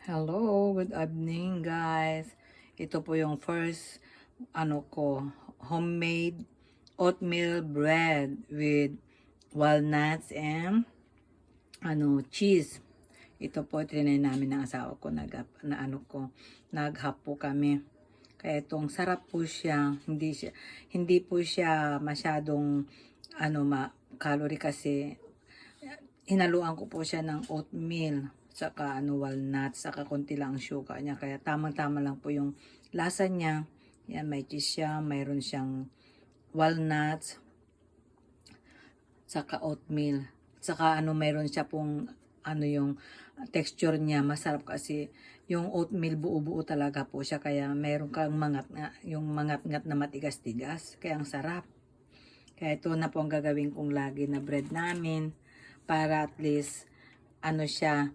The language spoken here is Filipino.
Hello, good evening guys. Ito po yung first homemade oatmeal bread with walnuts and cheese. Ito po trinay namin ng asawa ko naghapo kami. Kaya itong sarap po siya, hindi po siya masyadong calorie kasi hinaluan ko po siya ng oatmeal saka walnuts, saka konti lang ang sugar niya. Kaya tamang-tama lang po yung lasa niya. Yan, may cheese siya, mayroon siyang walnuts, saka oatmeal. Saka mayroon siya pong yung texture niya, masarap kasi yung oatmeal buo-buo talaga po siya. Kaya mayroon kang yung mangat-ngat na matigas-tigas. Kaya ang sarap. Kaya ito na po ang gagawin kong lagi na bread namin para at least siya,